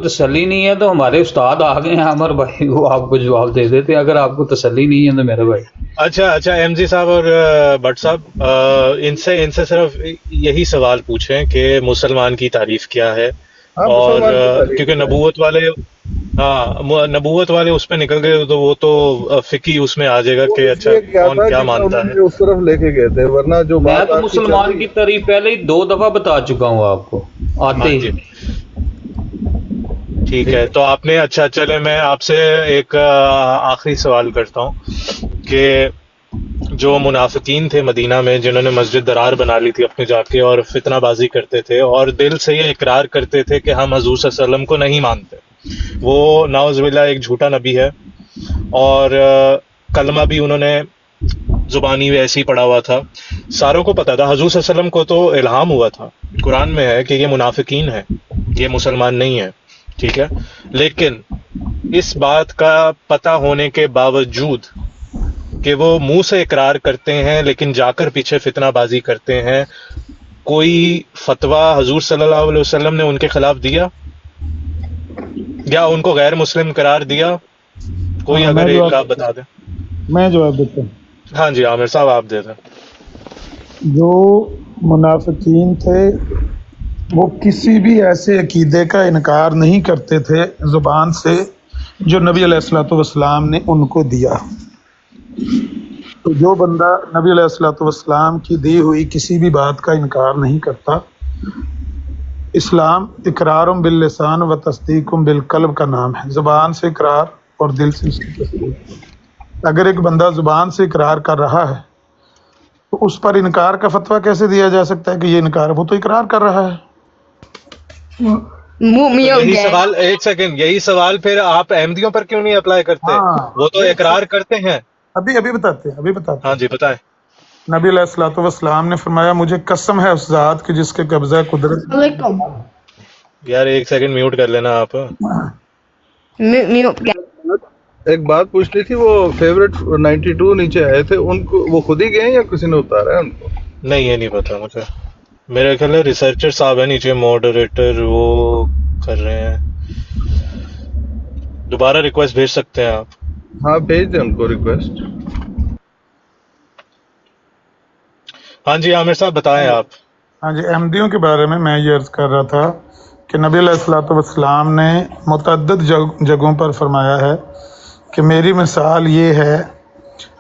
تسلی نہیں ہے تو ہمارے استاد آ گئے ہیں عامر بھائی، وہ آپ کو جواب دے دیتے ہیں، اگر آپ کو تسلی نہیں ہے تو میرے بھائی۔ اچھا ایم جی صاحب اور بٹ صاحب، ان سے صرف یہی سوال پوچھیں کہ مسلمان کی تعریف کیا ہے، ہاں اور مسلمان کی تعریف کیونکہ کیا ہے؟ نبوت والے اس پہ نکل گئے تو وہ تو فقی اس میں آ جائے گا وہ کہ اس اچھا لیے کیا کون تھا کیا کہ میں مانتا انہوں ہے۔ نے اس طرف لے کے گئے تھے، ورنہ جو میں بات تو آپ کی چل مسلمان رہی کی ہے۔ تعریف پہلے ہی 2 دفعہ بتا چکا ہوں آپ کو آتے ہاں ہی۔ جی ٹھیک ٹھیک ہے، ہے، تو آپ نے اچھا چلے میں آپ سے ایک آخری سوال کرتا ہوں کہ جو منافقین تھے مدینہ میں، جنہوں نے مسجد درار بنا لی تھی اپنے جا کے اور فتنہ بازی کرتے تھے اور دل سے یہ اقرار کرتے تھے کہ ہم حضور صلی اللہ علیہ وسلم کو نہیں مانتے، وہ نعوذ باللہ ایک جھوٹا نبی ہے، اور کلمہ بھی انہوں نے زبانی ویسے ہی پڑا ہوا تھا، ساروں کو پتا تھا، حضور صلی اللہ علیہ وسلم کو تو الہام ہوا تھا، قرآن میں ہے کہ یہ منافقین ہیں، یہ مسلمان نہیں ہیں، ٹھیک ہے، لیکن اس بات کا پتہ ہونے کے باوجود کہ وہ منہ سے اقرار کرتے ہیں لیکن جا کر پیچھے فتنہ بازی کرتے ہیں، کوئی فتویٰ حضور صلی اللہ علیہ وسلم نے ان کے خلاف دیا یا ان کو غیر مسلم قرار دیا؟ کوئی ہاں اگر ایک آپ بتا دیں۔ میں جواب دیتا ہوں۔ ہاں جی عامر صاحب آپ دے دیں۔ جو منافقین تھے وہ کسی بھی ایسے عقیدے کا انکار نہیں کرتے تھے زبان سے جو نبی علیہ الصلوۃ والسلام نے ان کو دیا۔ تو جو بندہ نبی علیہ الصلوۃ والسلام کی دی ہوئی کسی بھی بات کا انکار نہیں کرتا، اسلام اقرار باللسان و تصدیق بالقلب کا نام ہے، زبان سے اقرار اور دل سے اس کی تصدیق۔ اگر ایک بندہ زبان سے اقرار کر رہا ہے تو اس پر انکار کا فتویٰ کیسے دیا جا سکتا ہے کہ یہ انکار ہے؟ وہ تو اقرار کر رہا ہے۔ تو یہی سوال، ایک سیکنڈ، یہی سوال پھر آپ احمدیوں پر کیوں نہیں اپلائی کرتے؟ ہاں وہ تو اقرار کرتے ہیں۔ ابھی بتاتے ہاں ہیں۔ جی بتائیں۔ نبی علیہ الصلوۃ والسلام نے فرمایا مجھے قسم ہے اس ذات کی جس کے قبضہ قدرت۔ یار ایک سیکنڈ میوٹ کر لینا آپ۔ ایک بات پوچھنی تھی، وہ فیوریٹ 92 نیچے آئے تھے، ان کو وہ خود ہی گئے یا کسی نے اتارا ہے ان کو؟ نہیں یہ نہیں پتا مجھے، میرے خیال ہے ریسرچر صاحب ہے نیچے، ماڈریٹر وہ کر رہے ہیں، دوبارہ ریکویسٹ بھیج سکتے ہیں آپ۔ ہاں بھیج دیں ان کو ریکویسٹ۔ ہاں جی عامر صاحب بتائیں آپ۔ ہاں جی، احمدیوں کے بارے میں یہ عرض کر رہا تھا کہ نبی علیہ الصلوۃ والسلام نے متعدد جگہوں پر فرمایا ہے کہ میری مثال یہ ہے،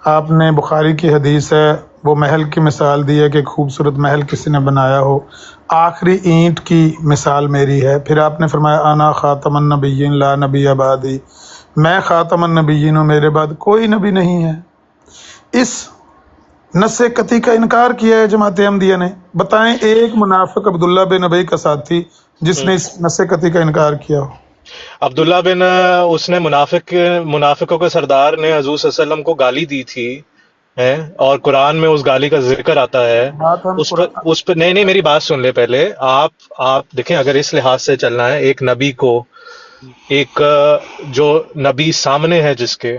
آپ نے بخاری کی حدیث ہے، وہ محل کی مثال دی ہے کہ خوبصورت محل کسی نے بنایا ہو، آخری اینٹ کی مثال میری ہے۔ پھر آپ نے فرمایا انا خاتم النبیین لا نبی بعدی، میں خاتم النبیین ہوں، میرے بعد کوئی نبی نہیں ہے۔ اس نص قطعی کا انکار کیا ہے جماعت احمدیہ نے۔ بتائیں ایک منافق عبداللہ بن ابی کا ساتھی جس نے اس نص قطعی کا انکار کیا ہو۔ عبداللہ بن اس نے منافقوں کے سردار نے حضور صلی اللہ علیہ وسلم کو گالی دی تھی ہیں، اور قرآن میں اس گالی کا ذکر آتا ہے، بات ہم اس پر نہیں میری بات سن لے پہلے آپ دیکھیں، اگر اس لحاظ سے چلنا ہے، ایک نبی کو، ایک جو نبی سامنے ہے جس کے،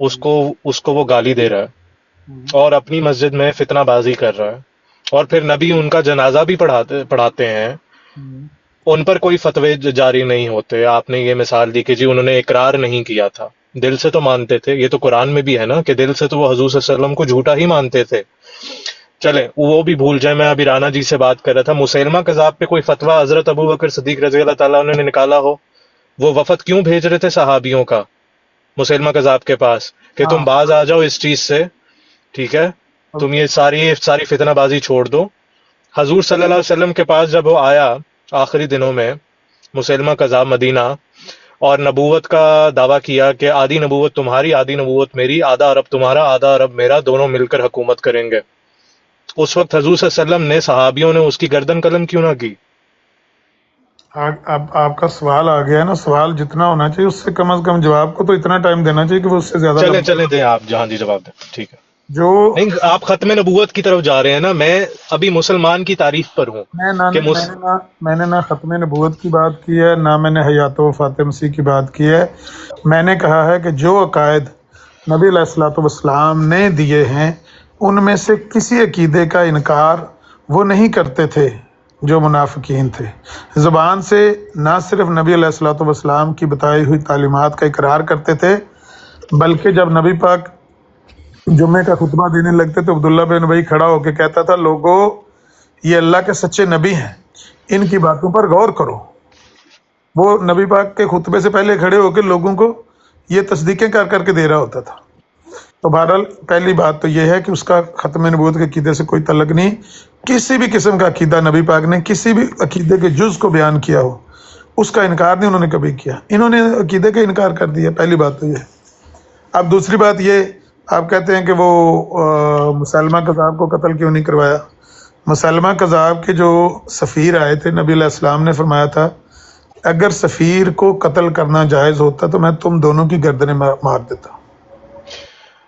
اس کو وہ گالی دے رہا ہے اور اپنی مسجد میں فتنہ بازی کر رہا ہے، اور پھر نبی ان کا جنازہ بھی پڑھاتے ہیں، ان پر کوئی فتوے جاری نہیں ہوتے۔ آپ نے یہ مثال دی کہ جی انہوں نے اقرار نہیں کیا تھا، دل سے تو مانتے تھے، یہ تو قرآن میں بھی ہے نا کہ دل سے تو وہ حضور صلی اللہ علیہ وسلم کو جھوٹا ہی مانتے تھے۔ چلیں وہ بھی بھول جائیں، میں ابھی رانا جی سے بات کر رہا تھا، مسیلمہ کذاب پہ کوئی فتویٰ حضرت ابو بکر صدیق رضی اللہ تعالیٰ عنہ نے نکالا ہو؟ وہ وفد کیوں بھیج رہے تھے صحابیوں کا مسیلمہ کذاب کے پاس کہ تم باز آ جاؤ اس چیز سے، ٹھیک ہے، تم یہ ساری فتنہ بازی چھوڑ دو۔ حضور صلی اللہ علیہ وسلم کے پاس جب وہ آیا آخری دنوں میں مسیلمہ کذاب مدینہ، اور نبوت کا دعویٰ کیا کہ آدھی نبوت تمہاری، آدھی نبوت میری، آدھا عرب تمہارا، آدھا عرب میرا، دونوں مل کر حکومت کریں گے، اس وقت حضور صلی اللہ علیہ وسلم نے صحابیوں نے اس کی گردن قلم کیوں نہ کی؟ اب آپ کا سوال آ گیا نا، سوال جتنا ہونا چاہیے اس سے کم از کم جواب کو تو اتنا ٹائم دینا چاہیے کہ وہ اس سے زیادہ چلیں دیں آپ جہاں جی جواب دیں، ٹھیک ہے۔ جو نہیں آپ ختم نبوت کی طرف جا رہے ہیں نا، میں ابھی مسلمان کی تعریف پر ہوں کہ میں نے نہ ختم نبوت کی بات کی ہے، نہ میں نے حیات و وفات مسیح کی بات کی ہے۔ میں نے کہا ہے کہ جو عقائد نبی علیہ الصلوۃ والسلام نے دیے ہیں ان میں سے کسی عقیدے کا انکار وہ نہیں کرتے تھے، جو منافقین تھے، زبان سے نہ صرف نبی علیہ الصلوۃ والسلام کی بتائی ہوئی تعلیمات کا اقرار کرتے تھے، بلکہ جب نبی پاک جمعے کا خطبہ دینے لگتے تو عبداللہ بن ابی کھڑا ہو کے کہتا تھا، لوگوں یہ اللہ کے سچے نبی ہیں، ان کی باتوں پر غور کرو۔ وہ نبی پاک کے خطبے سے پہلے کھڑے ہو کے لوگوں کو یہ تصدیقیں کر کر کے دے رہا ہوتا تھا۔ تو بہرحال پہلی بات تو یہ ہے کہ اس کا ختم نبوت کے عقیدے سے کوئی تعلق نہیں، کسی بھی قسم کا عقیدہ نبی پاک نے کسی بھی عقیدے کے جز کو بیان کیا ہو اس کا انکار نہیں انہوں نے کبھی کیا، انہوں نے عقیدے کا انکار کر دیا، پہلی بات تو یہ ہے۔ اب دوسری بات یہ، آپ کہتے ہیں کہ وہ مسلمہ کذاب کو قتل کیوں نہیں کروایا؟ مسلمہ کذاب کے جو سفیر آئے تھے، نبی علیہ السلام نے فرمایا تھا اگر سفیر کو قتل کرنا جائز ہوتا تو میں تم دونوں کی گردنیں مار دیتا۔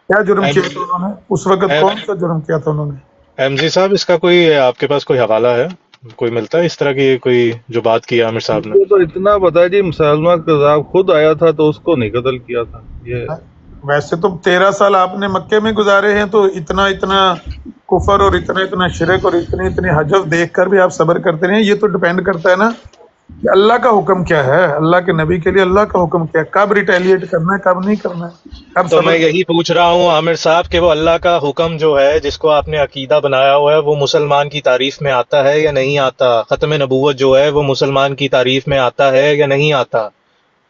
کیا جرم کیا تھا انہوں نے اس وقت؟ کون سا جرم کیا تھا انہوں نے؟ ایم جی صاحب، اس کا کوئی آپ کے پاس کوئی حوالہ ہے، کوئی ملتا ہے اس طرح کی کوئی جو بات کی عامر صاحب نے؟ مجھے تو اتنا پتا ہے جی، مسلمہ کذاب خود آیا تھا تو اس کو نہیں قتل کیا تھا۔ یہ ویسے تو 13 سال آپ نے مکے میں گزارے ہیں، تو اتنا کفر اور اتنا شرک اور اتنی حجب دیکھ کر بھی آپ صبر کرتے رہے ہیں۔ یہ تو ڈپینڈ کرتا ہے نا کہ اللہ کا حکم کیا ہے، اللہ کے نبی کے لیے اللہ کا حکم کیا ہے، کب ریٹیلیٹ کرنا ہے کب نہیں کرنا ہے، کب تو صبر۔ میں یہی پوچھ رہا ہوں عامر صاحب کہ وہ اللہ کا حکم جو ہے جس کو آپ نے عقیدہ بنایا ہوا ہے وہ مسلمان کی تعریف میں آتا ہے یا نہیں آتا؟ ختم نبوت جو ہے وہ مسلمان کی تعریف میں آتا ہے یا نہیں آتا؟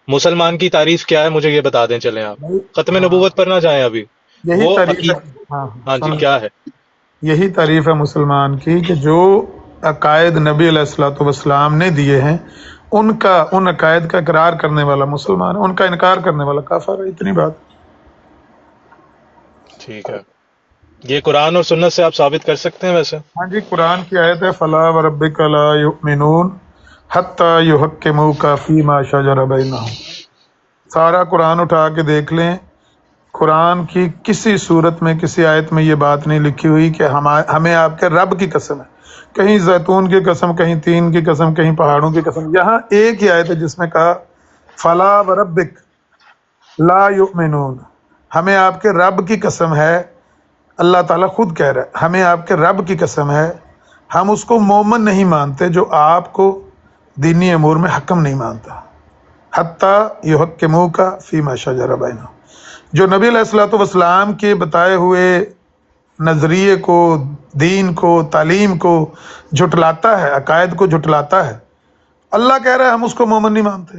مسلمان کی تعریف کیا ہے مجھے یہ بتا دیں، چلیں آپ ختم نبوت پر نہ جائیں ابھی، یہی وہ تعریف ہے۔ ہاں جی کیا ہے؟ یہی تعریف ہے مسلمان کی کہ جو عقائد نبی علیہ الصلوۃ والسلام نے دیے ہیں ان عقائد کا اقرار کرنے والا مسلمان ہے، ان کا انکار کرنے والا کافر ہے، اتنی بات۔ ٹھیک ہے، یہ قرآن اور سنت سے آپ ثابت کر سکتے ہیں ویسے؟ ہاں جی، قرآن کی آیت ہے فَلَا وَرَبِّكَ لَا يُؤْمِنُونَ حَتَّى يُحَكِّمُوكَ فِيمَا شَجَرَ بَيْنَهُمْ۔ سارا قرآن اٹھا کے دیکھ لیں، قرآن کی کسی صورت میں کسی آیت میں یہ بات نہیں لکھی ہوئی کہ ہمیں آپ کے رب کی قسم ہے، کہیں زیتون کی قسم، کہیں تین کی قسم، کہیں پہاڑوں کی قسم۔ یہاں ایک ہی آیت ہے جس میں کہا فَلَا وَرَبِّكَ لَا يُؤْمِنُونَ، ہمیں آپ کے رب کی قسم ہے۔ اللہ تعالیٰ خود کہہ رہا ہے ہمیں آپ کے رب کی قسم ہے، ہم اس کو مومن نہیں مانتے جو آپ کو دینی امور میں حکم نہیں مانتا۔ حتیٰ یحکموک فیما شجر بینہم، جو نبی علیہ الصلوۃ والسلام کے بتائے ہوئے نظریے کو، دین کو، تعلیم کو جھٹلاتا ہے، عقائد کو جھٹلاتا ہے، اللہ کہہ رہا ہے ہم اس کو مومن نہیں مانتے۔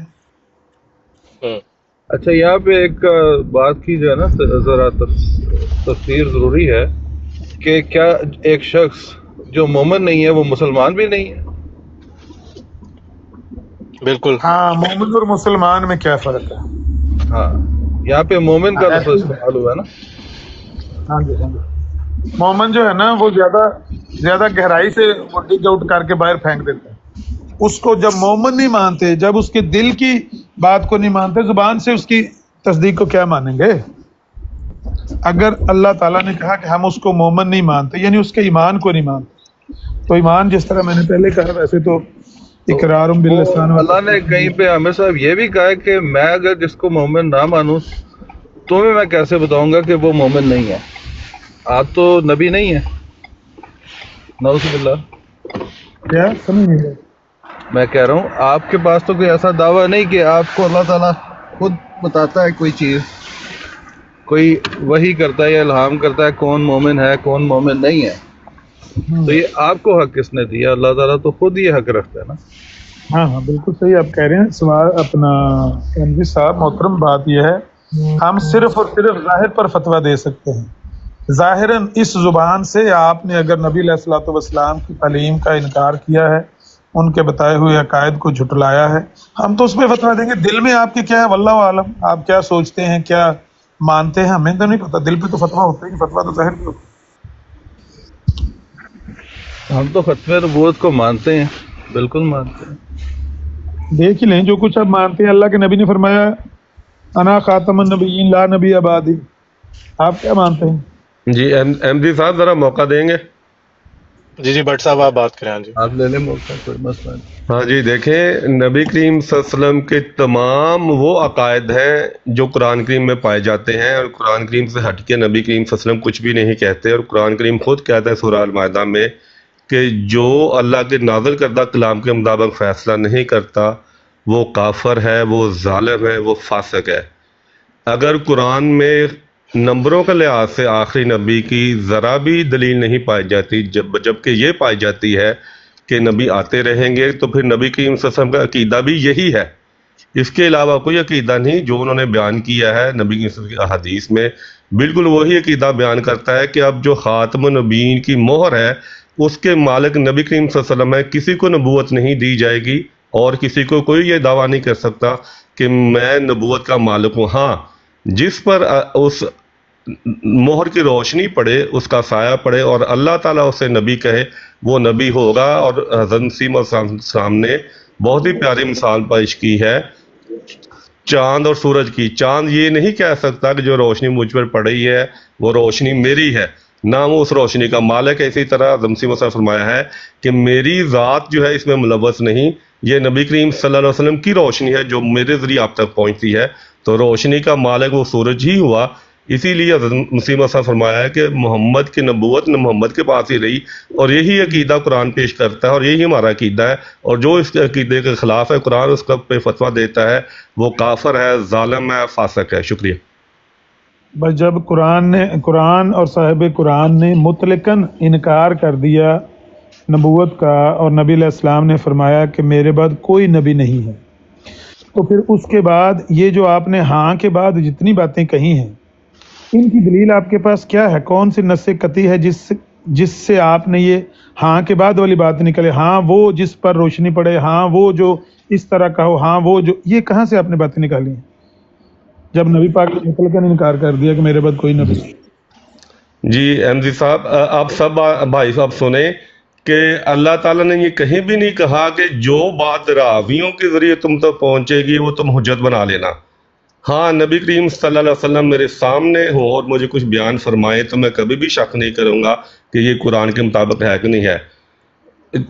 اچھا، یہاں پہ ایک بات کی جو ہے نا ذرا تفسیر ضروری ہے کہ کیا ایک شخص جو مومن نہیں ہے وہ مسلمان بھی نہیں ہے؟ بالکل ہاں، مومن اور مسلمان میں کیا فرق ہے؟ ہاں، یہاں پہ مومن کا لفظ استعمال ہوا ہے نا۔ ہاں جی، ہاں جی۔ مومن جو ہے نا وہ زیادہ گہرائی سے وہ ڈگ آؤٹ کر کے باہر پھینک دیتا ہے۔ اس کو جب مومن نہیں مانتے، جب اس کے دل کی بات کو نہیں مانتے، زبان سے اس کی تصدیق کو کیا مانیں گے؟ اگر اللہ تعالیٰ نے کہا کہ ہم اس کو مومن نہیں مانتے، یعنی اس کے ایمان کو نہیں مانتے، تو ایمان جس طرح میں نے پہلے کہا ویسے تو اقرار باللسان، اللہ نے کہیں پہ عامر صاحب یہ بھی کہا ہے کہ میں اگر جس کو مومن نہ مانوں تمہیں میں کیسے بتاؤں گا کہ وہ مومن نہیں ہے؟ آپ تو نبی نہیں ہیں، نعوذ باللہ۔ کیا سمجھ نہیں رہے؟ میں کہہ رہا ہوں آپ کے پاس تو کوئی ایسا دعویٰ نہیں کہ آپ کو اللہ تعالیٰ خود بتاتا ہے کوئی چیز، کوئی وحی کرتا ہے یا الہام کرتا ہے کون مومن ہے کون مومن نہیں ہے، تو یہ آپ کو حق کس نے دیا؟ اللہ تعالیٰ تو خود یہ حق رکھتا ہے نا۔ ہاں ہاں، بالکل صحیح آپ کہہ رہے ہیں۔ سوال اپنا ایم جی صاحب، محترم بات یہ ہے ہم صرف اور صرف ظاہر پر فتویٰ دے سکتے ہیں۔ ظاہراً اس زبان سے آپ نے اگر نبی علیہ الصلوۃ والسلام کی تعلیم کا انکار کیا ہے، ان کے بتائے ہوئے عقائد کو جھٹلایا ہے، ہم تو اس پہ فتویٰ دیں گے۔ دل میں آپ کے کیا ہے واللہ عالم، آپ کیا سوچتے ہیں کیا مانتے ہیں ہمیں تو نہیں پتہ، دل پہ تو فتویٰ ہوتا ہی نہیں، فتویٰ تو ظاہر پہ ہوتا ہے۔ ہم تو ختم نبوت کو مانتے ہیں، بالکل مانتے ہیں۔ دیکھ ہی لیں جو کچھ آپ مانتے ہیں، اللہ کے نبی نے فرمایا انا خاتم النبیین لا نبی بعدی، آپ کیا مانتے ہیں؟ جی ایم جی صاحب ذرا موقع دیں گے؟ جی بٹ صاحب آپ بات کریں۔ ہاں جی، آپ لے لیں موقع، کوئی مسئلہ نہیں۔ ہاں جی، دیکھیں نبی کریم صلی اللہ علیہ وسلم کے تمام وہ عقائد ہیں جو قرآن کریم میں پائے جاتے ہیں، اور قرآن کریم سے ہٹ کے نبی کریم صلی اللہ علیہ وسلم کچھ بھی نہیں کہتے، اور قرآن کریم خود کہتا ہے سورہ المائدہ میں کہ جو اللہ کے نازل کردہ کلام کے مطابق فیصلہ نہیں کرتا وہ کافر ہے، وہ ظالم ہے، وہ فاسق ہے۔ اگر قرآن میں نمبروں کے لحاظ سے آخری نبی کی ذرا بھی دلیل نہیں پائی جاتی، جبکہ یہ پائی جاتی ہے کہ نبی آتے رہیں گے، تو پھر نبی کریم صلی اللہ علیہ وسلم کا عقیدہ بھی یہی ہے، اس کے علاوہ کوئی عقیدہ نہیں۔ جو انہوں نے بیان کیا ہے نبی کریم صلی اللہ علیہ وسلم کی احادیث میں، بالکل وہی عقیدہ بیان کرتا ہے کہ اب جو خاتم النبیین کی مہر ہے اس کے مالک نبی کریم صلی اللہ علیہ وسلم ہے، کسی کو نبوت نہیں دی جائے گی، اور کسی کو کوئی یہ دعویٰ نہیں کر سکتا کہ میں نبوت کا مالک ہوں۔ ہاں، جس پر اس مہر کی روشنی پڑے، اس کا سایہ پڑے اور اللہ تعالیٰ اسے نبی کہے، وہ نبی ہوگا۔ اور حضرت مسیح علیہ السلام نے بہت ہی پیاری مثال پیش کی ہے چاند اور سورج کی۔ چاند یہ نہیں کہہ سکتا کہ جو روشنی مجھ پر پڑ رہی ہے وہ روشنی میری ہے، نہ وہ اس روشنی کا مالک ہے۔ اسی طرح حضرت مسیح علیہ السلام نے فرمایا ہے کہ میری ذات جو ہے اس میں ملوث نہیں، یہ نبی کریم صلی اللہ علیہ وسلم کی روشنی ہے جو میرے ذریعے آپ تک پہنچتی ہے، تو روشنی کا مالک وہ سورج ہی ہوا۔ اسی لیے حضرت مسیح علیہ السلام نے فرمایا ہے کہ محمد کی نبوت نہ محمد کے پاس ہی رہی، اور یہی عقیدہ قرآن پیش کرتا ہے، اور یہی ہمارا عقیدہ ہے۔ اور جو اس کے عقیدے کے خلاف ہے، قرآن اس کا پہ فتویٰ دیتا ہے، وہ کافر ہے، ظالم ہے، فاسق ہے۔ شکریہ۔ بس جب قرآن اور صاحب قرآن نے مطلقاً انکار کر دیا نبوت کا، اور نبی علیہ السلام نے فرمایا کہ میرے بعد کوئی نبی نہیں ہے، تو پھر اس کے بعد یہ جو آپ نے ہاں کے بعد جتنی باتیں کہی ہیں، ان کی دلیل آپ کے پاس کیا ہے؟ کون سی نص قطعی ہے جس سے آپ نے یہ ہاں کے بعد والی بات نکلے؟ ہاں وہ جس پر روشنی پڑے، ہاں وہ جو اس طرح کا ہو، ہاں وہ جو، یہ کہاں سے آپ نے باتیں نکالی ہیں جب نبی پاک نے مطلقاً انکار کر دیا کہ میرے بعد کوئی نبی نہیں؟ جی احمدی صاحب، آپ سب بھائی صاحب سنیں کہ اللہ تعالیٰ نے یہ کہیں بھی نہیں کہا کہ جو بات راویوں کے ذریعے تم تک پہنچے گی وہ تم حجت بنا لینا۔ ہاں، نبی کریم صلی اللہ علیہ وسلم میرے سامنے ہو اور مجھے کچھ بیان فرمائے تو میں کبھی بھی شک نہیں کروں گا کہ یہ قرآن کے مطابق ہے کہ نہیں ہے۔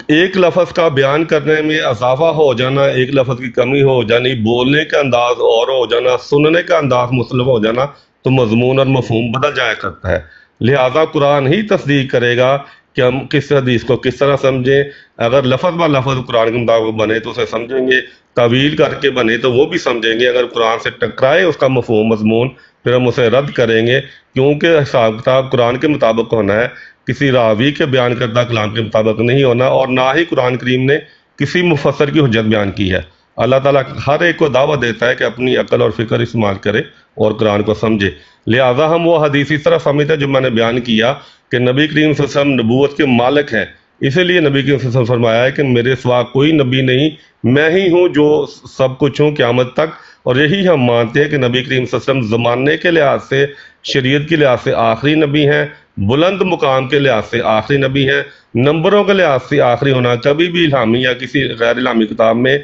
ایک لفظ کا بیان کرنے میں اضافہ ہو جانا، ایک لفظ کی کمی ہو جانی، بولنے کا انداز اور ہو جانا، سننے کا انداز مختلف ہو جانا، تو مضمون اور مفہوم بدل جایا کرتا ہے۔ لہٰذا قرآن ہی تصدیق کرے گا کہ ہم کس حدیث کو کس طرح سمجھیں۔ اگر لفظ با لفظ قرآن کے مطابق بنے تو اسے سمجھیں گے، تعویل کر کے بنے تو وہ بھی سمجھیں گے۔ اگر قرآن سے ٹکرائے اس کا مفہوم مضمون، پھر ہم اسے رد کریں گے، کیونکہ حساب کتاب قرآن کے مطابق ہونا ہے، کسی راوی کے بیان کردہ کلام کے مطابق نہیں ہونا، اور نہ ہی قرآن کریم نے کسی مفسر کی حجت بیان کی ہے۔ اللہ تعالیٰ ہر ایک کو دعوت دیتا ہے کہ اپنی عقل اور فکر استعمال کرے اور قرآن کو سمجھے۔ لہٰذا ہم وہ حدیث اس طرح سمجھتے ہیں جو میں نے بیان کیا کہ نبی کریم صلی اللہ علیہ وسلم نبوت کے مالک ہیں، اسی لیے نبی کریم صلی اللہ علیہ وسلم فرمایا ہے کہ میرے سوا کوئی نبی نہیں، میں ہی ہوں جو سب کچھ ہوں قیامت تک۔ اور یہی ہم مانتے ہیں کہ نبی کریم صلی اللہ علیہ وسلم زمانے کے لحاظ سے، شریعت کے لحاظ سے آخری نبی ہیں، بلند مقام کے لحاظ سے آخری نبی ہیں، نمبروں کے لحاظ سے آخری ہونا کبھی بھی الہامی یا کسی غیر الہامی کتاب میں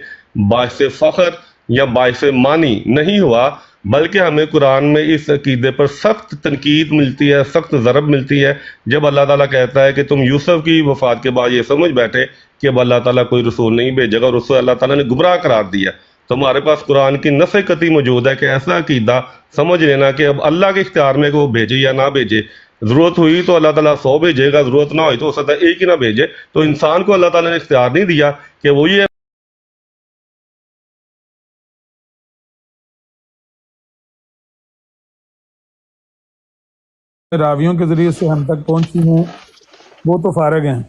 باعث فخر یا باعث مانی نہیں ہوا، بلکہ ہمیں قرآن میں اس عقیدے پر سخت تنقید ملتی ہے، سخت ضرب ملتی ہے، جب اللہ تعالیٰ کہتا ہے کہ تم یوسف کی وفات کے بعد یہ سمجھ بیٹھے کہ اب اللہ تعالیٰ کوئی رسول نہیں بھیجے گا، اور اس کو اللہ تعالیٰ نے گمراہ قرار دیا۔ تو ہمارے پاس قرآن کی نص قطعی موجود ہے کہ ایسا عقیدہ سمجھ لینا کہ اب اللہ کے اختیار میں کہ وہ بھیجے یا نہ بھیجے، ضرورت ہوئی تو اللہ تعالیٰ 100 بھیجے گا، ضرورت نہ ہوئی تو ہو سکتا ہے ایک ہی نہ بھیجے۔ تو انسان کو اللہ تعالیٰ نے اختیار نہیں دیا کہ وہ یہ راویوں کے ذریعے سے ہم تک پہنچی ہیں وہ تو فارغ ہیں۔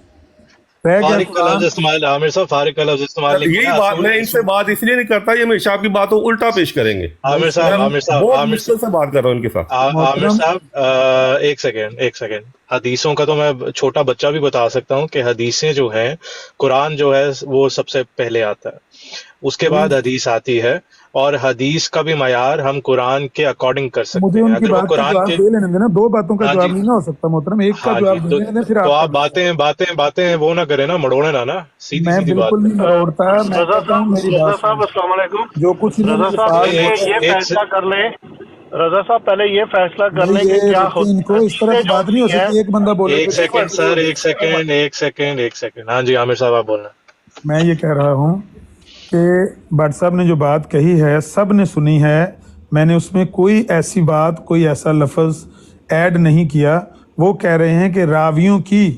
فارغ کا لفظ استعمال، عامر صاحب فارغ کا لفظ استعمال نہیں یہی کیا۔ بات میں ان سے بات اس لیے نہیں کرتا، یہ ہمیشہ آپ کی بات کو الٹا پیش کریں گے۔ عامر صاحب بہت مشکل سے بات کر رہا ہوں ان کے ساتھ۔ عامر صاحب ایک سیکنڈ، حدیثوں کا تو میں چھوٹا بچہ بھی بتا سکتا ہوں کہ حدیثیں جو ہیں، قرآن جو ہے وہ سب سے پہلے آتا ہے، اس کے بعد حدیث آتی ہے، اور حدیث کا بھی معیار ہم قرآن کے اکارڈنگ کر سکتے مجھے ہیں۔ ان کی اگر وہ بات کا قرآن جواب کے دے لینے دینا، دو باتوں کا ہاں جواب جی، نہیں نہ ہو سکتا محترم، ایک کا ہاں جواب جی، دے دینا پھر تو آپ آپ باتیں وہ نہ کریں نا، مڑوڑے نا، سیدھی میں سیدھی بات بالکل نہیں کریں۔ مروڑتا، میں رضا کہتا ہوں میری صاحب بات السلام علیکم۔ جو کچھ انہوں رضا نے صاحب الفاظ پہلے یہ فیصلہ کر لیں، رضا صاحب پہلے یہ فیصلہ کر لیں کہ کیا ان کو اس طرح کی بات نہیں ہو سکتی، ایک بندہ بولے ایک سیکنڈ سر، ایک سیکنڈ، ہاں جی عامر صاحب آپ بولنا۔ میں یہ کہہ رہا ہوں کہ بٹ صاحب نے جو بات کہی ہے سب نے سنی ہے، میں نے اس میں کوئی ایسی بات، کوئی ایسا لفظ ایڈ نہیں کیا۔ وہ کہہ رہے ہیں کہ راویوں کی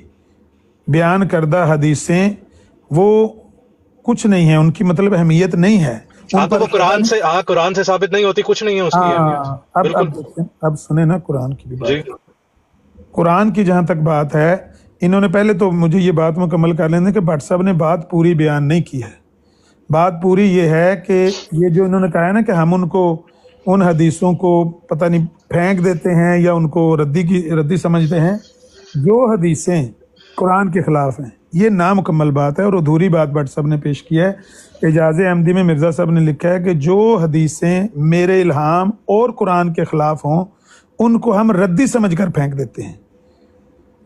بیان کردہ حدیثیں وہ کچھ نہیں ہے، ان کی مطلب اہمیت نہیں ہے ہاں ان تو پر۔ وہ قرآن سے ثابت نہیں ہوتی، کچھ نہیں ہے اس کی اہمیت۔ بالکل اب سنیں نا قرآن کی بھی جی بات۔ قرآن کی جہاں تک بات ہے، انہوں نے پہلے تو مجھے یہ بات مکمل کر لینے کہ بھٹ صاحب نے بات پوری بیان نہیں کی ہے۔ بات پوری یہ ہے کہ یہ جو انہوں نے کہا ہے نا کہ ہم ان حدیثوں کو پتہ نہیں پھینک دیتے ہیں یا ان کو ردی سمجھتے ہیں، جو حدیثیں قرآن کے خلاف ہیں یہ نامکمل بات ہے اور ادھوری بات بھٹ صاحب نے پیش کی ہے۔ اعجاز احمدی میں مرزا صاحب نے لکھا ہے کہ جو حدیثیں میرے الہام اور قرآن کے خلاف ہوں ان کو ہم ردی سمجھ کر پھینک دیتے ہیں،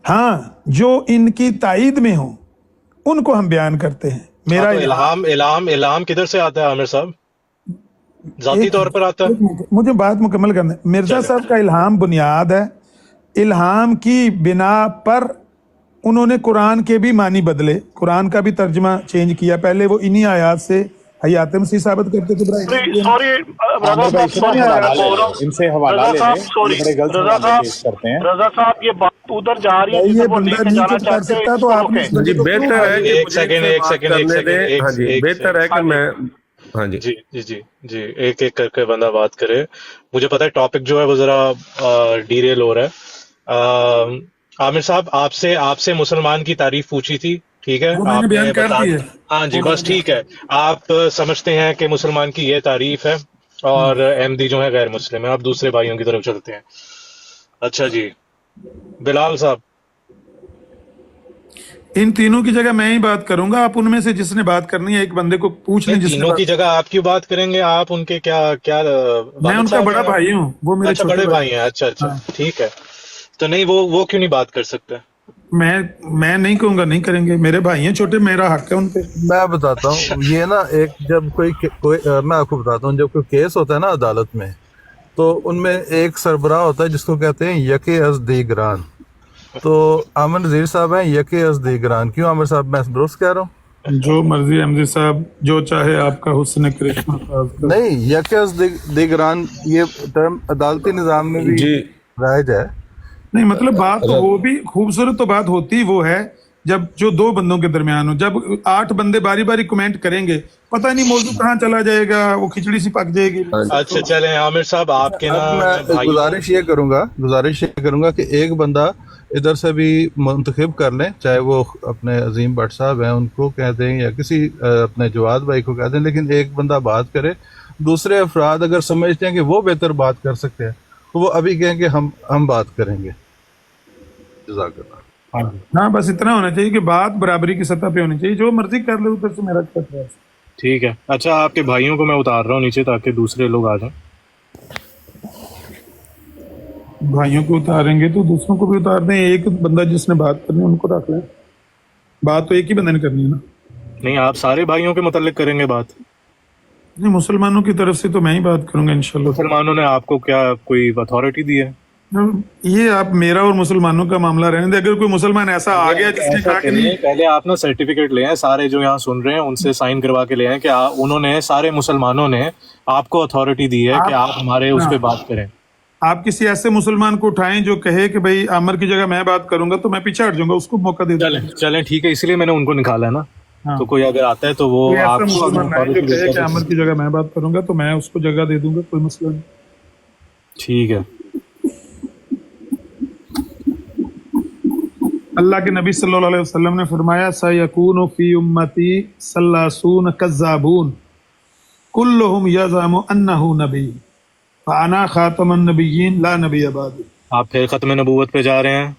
ہاں جو ان کی تائید میں ہوں ان کو ہم بیان کرتے ہیں۔ میرا تو الہام کدھر سے آتا ہے عامر صاحب؟ ذاتی طور پر آتا ہے؟ مجھے بات مکمل کرنا ہے۔ مرزا صاحب کا الہام بنیاد ہے، الہام کی بنا پر انہوں نے قرآن کے بھی معنی بدلے، قرآن کا بھی ترجمہ چینج کیا۔ پہلے وہ انہی آیات سے حیات مسیح ثابت کرتے تھے۔ سوری رضا صاحب، سوری میں بول رہا ہوں، ان سے حوالہ رضا لے صاحب لیں، سوری، یہ بڑے غلط رضا حوالے پیش کرتے ہیں۔ رضا صاحب یہ بات ادھر جا رہی ہے یہ جدھر وہ لے بندہ کے نہیں جانا چپ کر چاہتے ہیں، سکتا اس تو کو آپ نے روکیں۔ جی بہتر ہے کہ ایک مجھے سیکنڈ سے بات کرنے دیں۔ ہاں جی بہتر ہے کہ میں، ہاں جی جی ایک ایک کر کے بندہ بات کرے۔ مجھے پتا ہے ٹاپک جو ہے وہ ذرا ڈیریل ہو رہا ہے۔ عامر صاحب آپ سے مسلمان کی تعریف پوچھی تھی، ٹھیک ہے؟ وہ میں نے آپ بیان نے کر بتا، دی ہے۔ ہاں جی بس ٹھیک ہے۔ آپ سمجھتے ہیں کہ مسلمان کی یہ تعریف ہے اور احمدی جو ہے غیر مسلم ہے۔ آپ دوسرے بھائیوں کی طرف چلتے ہیں۔ اچھا جی بلال صاحب، ان تینوں کی جگہ میں ہی بات کروں گا، آپ ان میں سے جس نے بات کرنی ہے ایک بندے کو پوچھ لیں جس نے تینوں کی بات، جگہ آپ کیوں بات کریں گے؟ آپ ان کے کیا میں ان والد کا صاحب بڑا ہیں؟ بھائی ہوں، وہ میرے اچھا چھوٹے بڑے بھائی بھائی ہیں، اچھا ہاں۔ ٹھیک ہے۔ تو نہیں وہ کیوں نہیں بات کر سکتے؟ میں نہیں کہوں گا نہیں کریں گے، میرے بھائی ہیں چھوٹے، میرا حق ہے ان پہ۔ میں بتاتا ہوں یہ نا، ایک جب کوئی میں آپ کو بتاتا ہوں، جب کوئی کیس ہوتا ہے نا عدالت میں، تو ان میں ایک سربراہ ہوتا ہے جس کو کہتے ہیں یک از دیگران۔ تو عامر نذیر صاحب ہیں یک از دیگران۔ کیوں عامر صاحب، میں درست کہہ رہا ہوں؟ جو مرضی احمدی صاحب، جو چاہے آپ کا حسن کرشمہ خاص کر۔ نہیں، یک از دیگران یہ ٹرم عدالتی نظام میں بھی جی رائج ہے۔ نہیں مطلب بات تو وہ بھی خوبصورت تو بات ہوتی وہ ہے جب جو دو بندوں کے درمیان ہو، جب 8 بندے باری باری کمنٹ کریں گے پتہ نہیں موضوع کہاں چلا جائے گا، وہ کھچڑی سی پک جائے گی۔ اچھا چلیں عامر صاحب، آپ کے اب نا میں بھائیوں، گزارش یہ کروں گا کہ ایک بندہ ادھر سے بھی منتخب کر لیں، چاہے وہ اپنے عظیم بٹ صاحب ہیں ان کو کہہ دیں یا کسی اپنے جواد بھائی کو کہہ دیں، لیکن ایک بندہ بات کرے، دوسرے افراد اگر سمجھتے ہیں کہ وہ بہتر بات کر سکتے ہیں تو وہ ابھی کہیں کہ ہم بات کریں گے۔ جزاک اللہ۔ ہاں بس اتنا ہونا چاہیے کہ بات برابری کی سطح پہ ہونی چاہیے، جو مرضی کر لے ادھر سے، میرا کیا اعتراض ہے۔ ٹھیک ہے۔ اچھا آپ کے بھائیوں کو میں اتار رہا ہوں نیچے تاکہ دوسرے لوگ آ جائیں۔ بھائیوں کو اتاریں گے تو دوسروں کو بھی اتار دیں، ایک بندہ جس نے بات کرنی ہے ان کو رکھ لیں، بات تو ایک ہی بندے نے کرنی ہے نا۔ نہیں آپ سارے بھائیوں کے متعلق کریں گے بات؟ نہیں مسلمانوں کی طرف سے تو میں ہی بات کروں گا انشاءاللہ۔ مسلمانوں نے آپ کو کیا کوئی اتھارٹی دی ہے؟ یہ آپ میرا اور مسلمانوں کا معاملہ رہنے دیں، اگر کوئی مسلمان ایسا آ گیا جس نے کہا کہ نہیں، پہلے آپ نا سرٹیفکیٹ لے آئیں، سارے جو یہاں سن رہے ہیں ان سے سائن کروا کے لے آئیں کہ انہوں نے، سارے مسلمانوں نے آپ کو اتھارٹی دی ہے کہ آپ ہمارے اس پہ بات کریں۔ آپ کسی ایسے مسلمان کو اٹھائیں جو کہے کہ بھائی عامر کی جگہ میں بات کروں گا تو میں پیچھے ہٹ جاؤں گا، اس کو موقع دے دوں گا۔ چلیں ٹھیک ہے، اس لیے میں نے ان کو نکالا ہے نا۔ تو کوئی اگر آتا ہے تو وہ کوئی آپ ایسا کو مسلمان ہے جو کہے کہ عامر کی جگہ میں بات کروں گا تو میں اس کو جگہ دے دوں گا، کوئی مسئلہ نہیں۔ ٹھیک ہے۔ اللہ کے نبی صلی اللہ علیہ وسلم نے فرمایا سَيَكُونُ فِي أُمَّتِي ثَلَّاثُونَ كَذَّابُونَ كُلُّهُمْ يَزْعُمُ أَنَّهُ نَبِيٌّ فَأَنَا خَاتَمُ النَّبِيِّينَ لَا نَبِيَّ بَعْدِي۔ آپ پھر ختم نبوت پہ جا رہے ہیں؟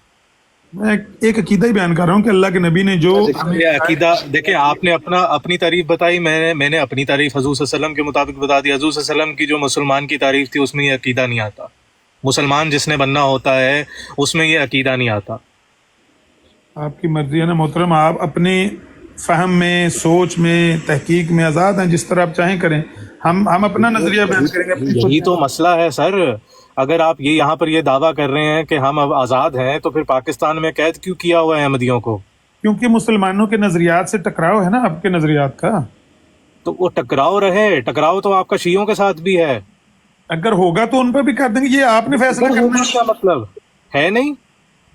میں ایک عقیدہ ہی بیان کر رہا ہوں کہ اللہ کے نبی نے جو یہ عقیدہ دیکھیں، آپ نے اپنی تعریف بتائی، میں نے اپنی تعریف حضور صلی اللہ علیہ وسلم کے مطابق بتا دی۔ حضور صلی اللہ علیہ وسلم کی جو مسلمان کی تعریف تھی اس میں یہ عقیدہ نہیں آتا، مسلمان جس نے بننا ہوتا ہے اس میں یہ عقیدہ نہیں آتا۔ آپ کی مرضی ہے نا محترم، آپ اپنے فہم میں، سوچ میں، تحقیق میں آزاد ہیں، جس طرح آپ چاہیں کریں، ہم اپنا نظریہ بیان کریں گے اپنی سوچ۔ یہی تو مسئلہ ہے سر، اگر آپ یہاں پر یہ دعویٰ کر رہے ہیں کہ ہم اب آزاد ہیں تو پھر پاکستان میں قید کیوں کیا ہوا ہے احمدیوں کو؟ کیونکہ مسلمانوں کے نظریات سے ٹکراؤ ہے نا آپ کے نظریات کا۔ تو وہ ٹکراؤ رہے، ٹکراؤ تو آپ کا شیعوں کے ساتھ بھی ہے۔ اگر ہوگا تو ان پہ بھی کر دیں گے، یہ آپ نے فیصلہ کرنا ہے۔ کیا مطلب ہے؟ نہیں